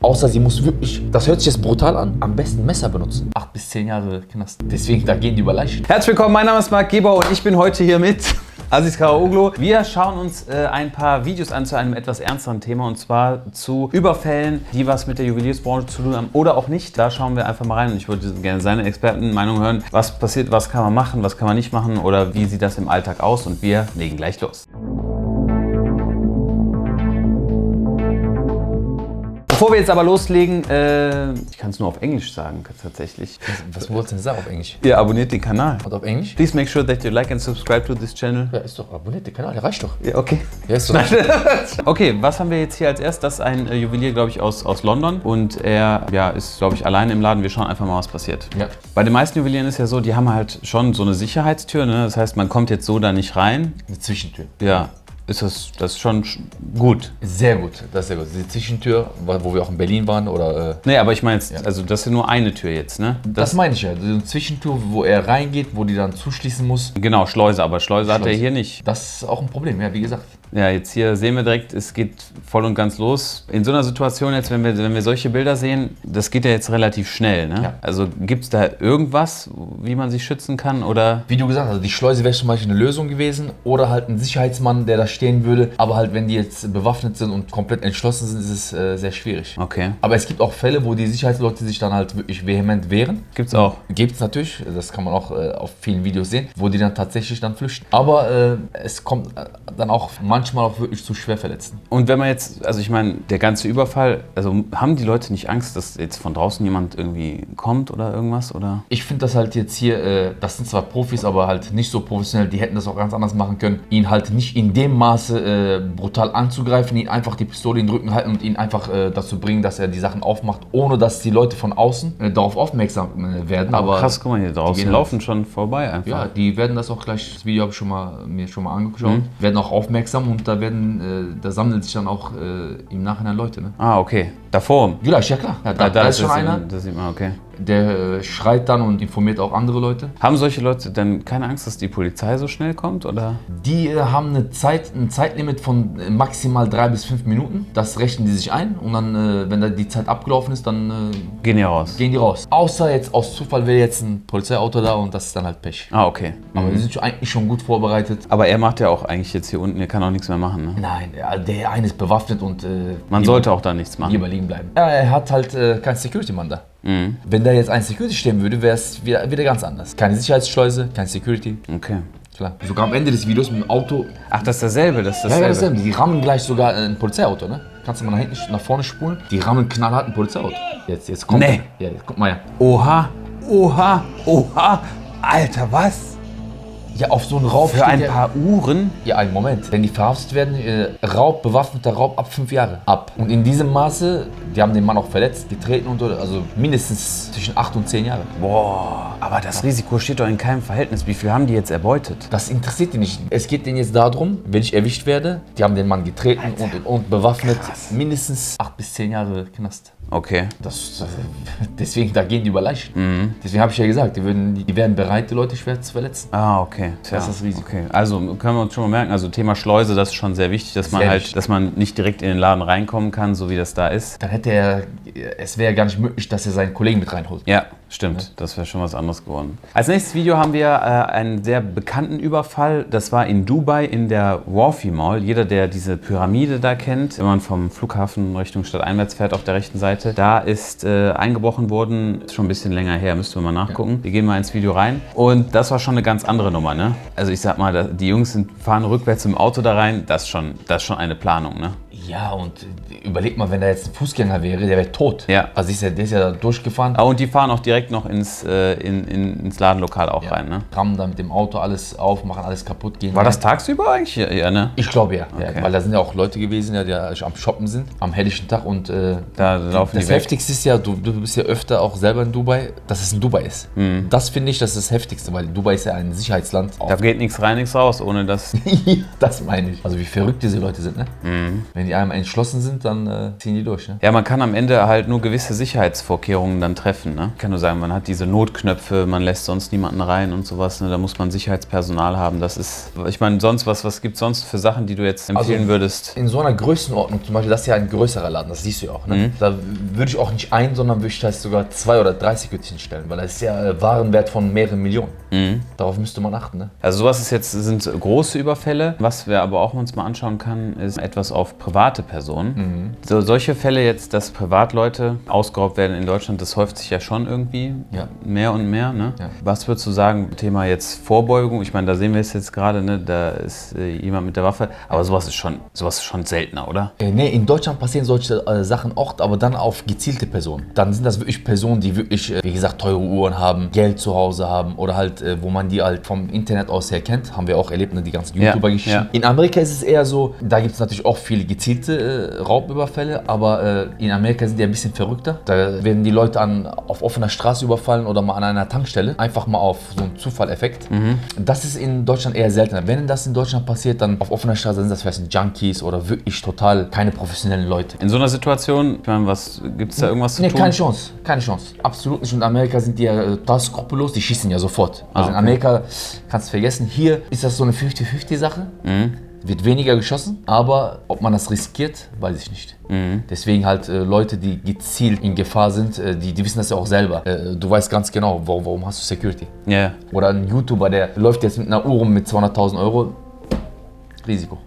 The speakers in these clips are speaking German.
Außer sie muss wirklich, das hört sich jetzt brutal an, am besten Messer benutzen. 8 bis 10 Jahre Knast. Deswegen, da gehen die über Leichen. Herzlich willkommen, mein Name ist Marc Geber und ich bin heute hier mit Aziz Karaoglu. Wir schauen uns ein paar Videos an zu einem etwas ernsteren Thema, und zwar zu Überfällen, die was mit der Juweliersbranche zu tun haben oder auch nicht. Da schauen wir einfach mal rein und ich würde gerne seine Expertenmeinung hören. Was passiert, was kann man machen, was kann man nicht machen oder wie sieht das im Alltag aus, und wir legen gleich los. Bevor wir jetzt aber loslegen, ich kann es nur auf Englisch sagen, tatsächlich. Was wolltest du denn sagen auf Englisch? Ihr abonniert den Kanal. Und auf Englisch? Please make sure that you like and subscribe to this channel. Ja, ist doch, abonniert den Kanal, der reicht doch. Ja, okay. Ja, ist doch. Okay, was haben wir jetzt hier als erstes? Das ist ein Juwelier, glaube ich, aus London. Und er ist, glaube ich, alleine im Laden. Wir schauen einfach mal, was passiert. Ja. Bei den meisten Juwelieren ist ja so, die haben halt schon so eine Sicherheitstür. Ne? Das heißt, man kommt jetzt so da nicht rein. Eine Zwischentür. Ja. Ist das schon gut? Sehr gut, das ist sehr gut. Die Zwischentür, wo wir auch in Berlin waren, oder... Nee, aber ich meine jetzt, also das ist nur eine Tür jetzt, ne? Das meine ich ja, eine Zwischentür, wo er reingeht, wo die dann zuschließen muss. Genau, Schleuse, aber Schleuse hat er hier nicht. Das ist auch ein Problem, ja, wie gesagt. Ja, jetzt hier sehen wir direkt, es geht voll und ganz los. In so einer Situation jetzt, wenn wir solche Bilder sehen, das geht ja jetzt relativ schnell, ne? Ja. Also gibt es da irgendwas, wie man sich schützen kann, oder? Wie du gesagt hast, also die Schleuse wäre zum Beispiel eine Lösung gewesen oder halt ein Sicherheitsmann, der da stehen würde. Aber halt, wenn die jetzt bewaffnet sind und komplett entschlossen sind, ist es sehr schwierig. Okay. Aber es gibt auch Fälle, wo die Sicherheitsleute sich dann halt wirklich vehement wehren. Gibt's auch? Gibt's natürlich, das kann man auch auf vielen Videos sehen, wo die dann tatsächlich dann flüchten. Aber es kommt dann auch manchmal auch wirklich zu Schwerverletzten. Und wenn man jetzt, also ich meine, der ganze Überfall, also haben die Leute nicht Angst, dass jetzt von draußen jemand irgendwie kommt oder irgendwas, oder? Ich finde das halt jetzt hier, das sind zwar Profis, aber halt nicht so professionell, die hätten das auch ganz anders machen können, ihn halt nicht in dem Maße brutal anzugreifen, ihn einfach die Pistole in den Rücken halten und ihn einfach dazu bringen, dass er die Sachen aufmacht, ohne dass die Leute von außen darauf aufmerksam werden. Aber krass, guck mal, hier draußen laufen schon vorbei einfach. Ja, die werden das auch gleich, das Video habe ich mir schon mal angeschaut, werden auch aufmerksam, und da sammeln sich dann auch im Nachhinein Leute. Ne? Ah, okay. Davor? Gleich, ja klar. Ja, da ist schon einer. Das sieht man, okay. Der schreit dann und informiert auch andere Leute. Haben solche Leute denn keine Angst, dass die Polizei so schnell kommt, oder? Die haben ein Zeitlimit von maximal 3 bis 5 Minuten. Das rechnen die sich ein, und dann, wenn da die Zeit abgelaufen ist, dann gehen die raus. Außer jetzt aus Zufall wäre jetzt ein Polizeiauto da, und das ist dann halt Pech. Ah, okay. Aber die sind eigentlich schon gut vorbereitet. Aber er macht ja auch eigentlich jetzt hier unten, er kann auch nichts mehr machen, ne? Nein, der eine ist bewaffnet und... man sollte auch da nichts machen. Lieber liegen bleiben. Ja, er hat halt keinen Security-Mann da. Wenn da jetzt ein Security stehen würde, wäre es wieder ganz anders. Keine Sicherheitsschleuse, kein Security. Okay. Klar. Sogar am Ende des Videos mit dem Auto. Ach, das ist dasselbe, Ja, dasselbe. Die rammen gleich sogar ein Polizeiauto, ne? Kannst du mal nach vorne spulen? Die rammen knallhart ein Polizeiauto. Jetzt kommt. Nee. Ja, guck mal ja. Oha. Alter, was? Ja, auf so einen Raub. Für ein paar Uhren? Ja, einen Moment. Wenn die verhaftet werden, bewaffneter Raub ab 5 Jahre. Und in diesem Maße, die haben den Mann auch verletzt, getreten und so, also mindestens zwischen 8 und 10 Jahre. Boah, aber das Risiko steht doch in keinem Verhältnis. Wie viel haben die jetzt erbeutet? Das interessiert die nicht. Es geht denen jetzt darum, wenn ich erwischt werde, die haben den Mann getreten und bewaffnet, mindestens 8 bis 10 Jahre Knast. Okay. Deswegen, da gehen die über Leichen. Deswegen habe ich ja gesagt, die wären bereit, die Leute schwer zu verletzen. Ah, okay. Das ist das Risiko. Okay. Also können wir uns schon mal merken, also Thema Schleuse, das ist schon sehr wichtig, dass dass man nicht direkt in den Laden reinkommen kann, so wie das da ist. Dann es wäre ja gar nicht möglich, dass er seinen Kollegen mit reinholt. Ja, stimmt. Ja. Das wäre schon was anderes geworden. Als nächstes Video haben wir einen sehr bekannten Überfall. Das war in Dubai in der Wharfi Mall. Jeder, der diese Pyramide da kennt, wenn man vom Flughafen Richtung Stadt einwärts fährt auf der rechten Seite, da ist eingebrochen worden. Ist schon ein bisschen länger her, müssten wir mal nachgucken. Ja. Wir gehen mal ins Video rein. Und das war schon eine ganz andere Nummer, ne? Also ich sag mal, die Jungs fahren rückwärts im Auto da rein. Das ist schon eine Planung, ne? Ja, und überleg mal, wenn da jetzt ein Fußgänger wäre, der wäre tot. Ja. Also der ist ja da durchgefahren. Und die fahren auch direkt noch ins Ladenlokal auch rein, ne? Rammen da mit dem Auto alles auf, machen alles kaputt. Gehen War das tagsüber eigentlich? Ja, ne? Ich glaube ja. Okay. Ja. Weil da sind ja auch Leute gewesen, die am Shoppen sind, am helllichen Tag. Und da laufen das Heftigste ist ja, du bist ja öfter auch selber in Dubai, dass es in Dubai ist. Das finde ich, das ist das Heftigste, weil Dubai ist ja ein Sicherheitsland. Da geht nichts rein, nichts raus, ohne dass... Das meine ich. Also wie verrückt diese Leute sind, ne? Wenn die die einmal entschlossen sind, dann ziehen die durch. Ne? Ja, man kann am Ende halt nur gewisse Sicherheitsvorkehrungen dann treffen. Ne? Ich kann nur sagen, man hat diese Notknöpfe, man lässt sonst niemanden rein und sowas. Ne? Da muss man Sicherheitspersonal haben. Das ist, ich meine, sonst was gibt es sonst für Sachen, die du jetzt empfehlen würdest? In so einer Größenordnung, zum Beispiel, das ist ja ein größerer Laden, das siehst du ja auch. Ne? Da würde ich auch nicht ein, sondern würde ich das sogar 2 oder 3 Securities stellen, weil das ist ja Warenwert von mehreren Millionen. Darauf müsste man achten. Ne? Also sowas ist jetzt, sind große Überfälle. Was wir aber auch uns mal anschauen kann, ist etwas auf private Personen. Solche Fälle jetzt, dass Privatleute ausgeraubt werden in Deutschland, das häuft sich ja schon irgendwie mehr und mehr. Ne? Ja. Was würdest du sagen, Thema jetzt Vorbeugung? Ich meine, da sehen wir es jetzt gerade, ne? Da ist jemand mit der Waffe, aber sowas ist schon seltener, oder? Nee, in Deutschland passieren solche Sachen auch, aber dann auf gezielte Personen. Dann sind das wirklich Personen, die wirklich, wie gesagt, teure Uhren haben, Geld zu Hause haben oder halt, wo man die halt vom Internet aus her kennt. Haben wir auch erlebt, ne, die ganzen YouTuber-Geschichten. Ja. In Amerika ist es eher so, da gibt es natürlich auch viele gezielte Raubüberfälle, aber in Amerika sind die ein bisschen verrückter. Da werden die Leute auf offener Straße überfallen oder mal an einer Tankstelle. Einfach mal auf so einen Zufalleffekt. Das ist in Deutschland eher seltener. Wenn das in Deutschland passiert, dann auf offener Straße sind das vielleicht Junkies oder wirklich total keine professionellen Leute. In so einer Situation, ich meine, gibt es da irgendwas zu tun? Keine Chance. Absolut nicht. Und in Amerika sind die ja total skrupellos, die schießen ja sofort. Also in Amerika kannst du vergessen. Hier ist das so eine 50-50-Sache. Wird weniger geschossen, aber ob man das riskiert, weiß ich nicht. Deswegen halt Leute, die gezielt in Gefahr sind, die wissen das ja auch selber. Du weißt ganz genau, warum hast du Security. Yeah. Oder ein YouTuber, der läuft jetzt mit einer Uhr rum mit 200.000 Euro. Risiko.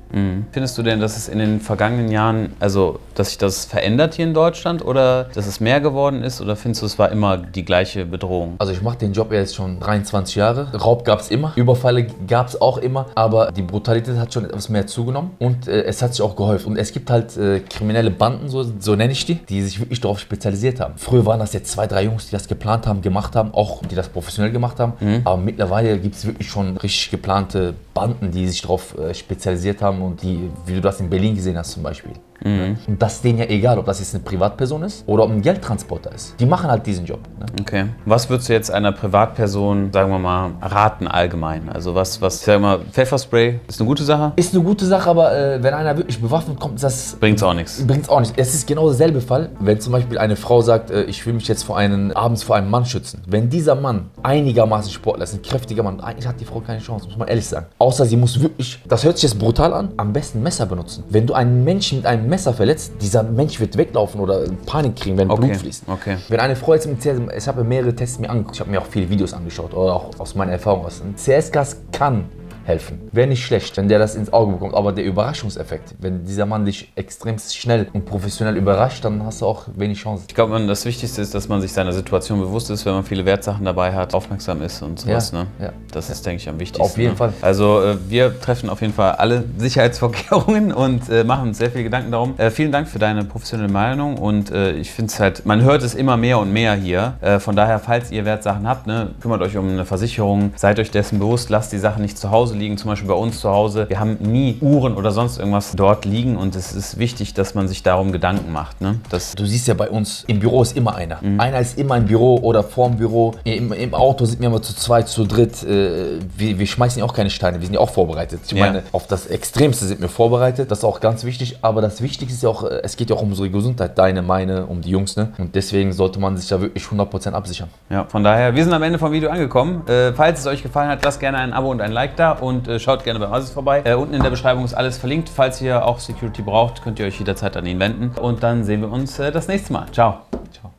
Findest du denn, dass es in den vergangenen Jahren, also dass sich das verändert hier in Deutschland oder dass es mehr geworden ist oder findest du, es war immer die gleiche Bedrohung? Also ich mache den Job jetzt schon 23 Jahre. Raub gab es immer, Überfälle gab es auch immer, aber die Brutalität hat schon etwas mehr zugenommen und es hat sich auch gehäuft. Und es gibt halt kriminelle Banden, so nenne ich die sich wirklich darauf spezialisiert haben. Früher waren das jetzt 2, 3 Jungs, die das geplant haben, gemacht haben, auch die das professionell gemacht haben. Aber mittlerweile gibt es wirklich schon richtig geplante Banden, die sich darauf spezialisiert haben und die, wie du das in Berlin gesehen hast zum Beispiel. Und das ist denen ja egal, ob das jetzt eine Privatperson ist oder ob ein Geldtransporter ist. Die machen halt diesen Job. Ne? Okay. Was würdest du jetzt einer Privatperson, sagen wir mal, raten allgemein? Also was ich sag mal, Pfefferspray ist eine gute Sache? Ist eine gute Sache, aber wenn einer wirklich bewaffnet kommt, das bringt's auch nichts. Bringt's auch nicht. Es ist genau derselbe Fall, wenn zum Beispiel eine Frau sagt, ich will mich jetzt abends vor einem Mann schützen. Wenn dieser Mann einigermaßen Sportler ist, ein kräftiger Mann, eigentlich hat die Frau keine Chance, muss man ehrlich sagen. Außer sie muss wirklich, das hört sich jetzt brutal an, am besten Messer benutzen. Wenn du einen Menschen mit einem Messer verletzt, dieser Mensch wird weglaufen oder Panik kriegen, wenn Blut fließt. Okay. Wenn eine Frau jetzt mit CS, ich habe mehrere Tests mir angeguckt, ich habe mir auch viele Videos angeschaut oder auch aus meiner Erfahrung aus. Ein CS-Gas kann helfen. Wäre nicht schlecht, wenn der das ins Auge bekommt, aber der Überraschungseffekt, wenn dieser Mann dich extrem schnell und professionell überrascht, dann hast du auch wenig Chancen. Ich glaube, das Wichtigste ist, dass man sich seiner Situation bewusst ist, wenn man viele Wertsachen dabei hat, aufmerksam ist und sowas. Ja, ne? Ja. Das ist, denke ich, am wichtigsten. Auf jeden Fall. Also wir treffen auf jeden Fall alle Sicherheitsvorkehrungen und machen uns sehr viel Gedanken darum. Vielen Dank für deine professionelle Meinung und ich finde es halt, man hört es immer mehr und mehr hier. Von daher, falls ihr Wertsachen habt, ne, kümmert euch um eine Versicherung, seid euch dessen bewusst, lasst die Sachen nicht zu Hause liegen, zum Beispiel bei uns zu Hause. Wir haben nie Uhren oder sonst irgendwas dort liegen und es ist wichtig, dass man sich darum Gedanken macht. Ne? Du siehst ja bei uns, im Büro ist immer einer. Einer ist immer im Büro oder vorm Büro. Im Auto sind wir immer zu zweit, zu dritt. Wir schmeißen ja auch keine Steine, wir sind ja auch vorbereitet. Ich meine, auf das Extremste sind wir vorbereitet, das ist auch ganz wichtig. Aber das Wichtigste ist ja auch, es geht ja auch um unsere Gesundheit, deine, meine, um die Jungs. Ne? Und deswegen sollte man sich da wirklich 100% absichern. Ja, von daher, wir sind am Ende vom Video angekommen. Falls es euch gefallen hat, lasst gerne ein Abo und ein Like da und schaut gerne bei Aziz vorbei. Unten in der Beschreibung ist alles verlinkt. Falls ihr auch Security braucht, könnt ihr euch jederzeit an ihn wenden. Und dann sehen wir uns das nächste Mal. Ciao.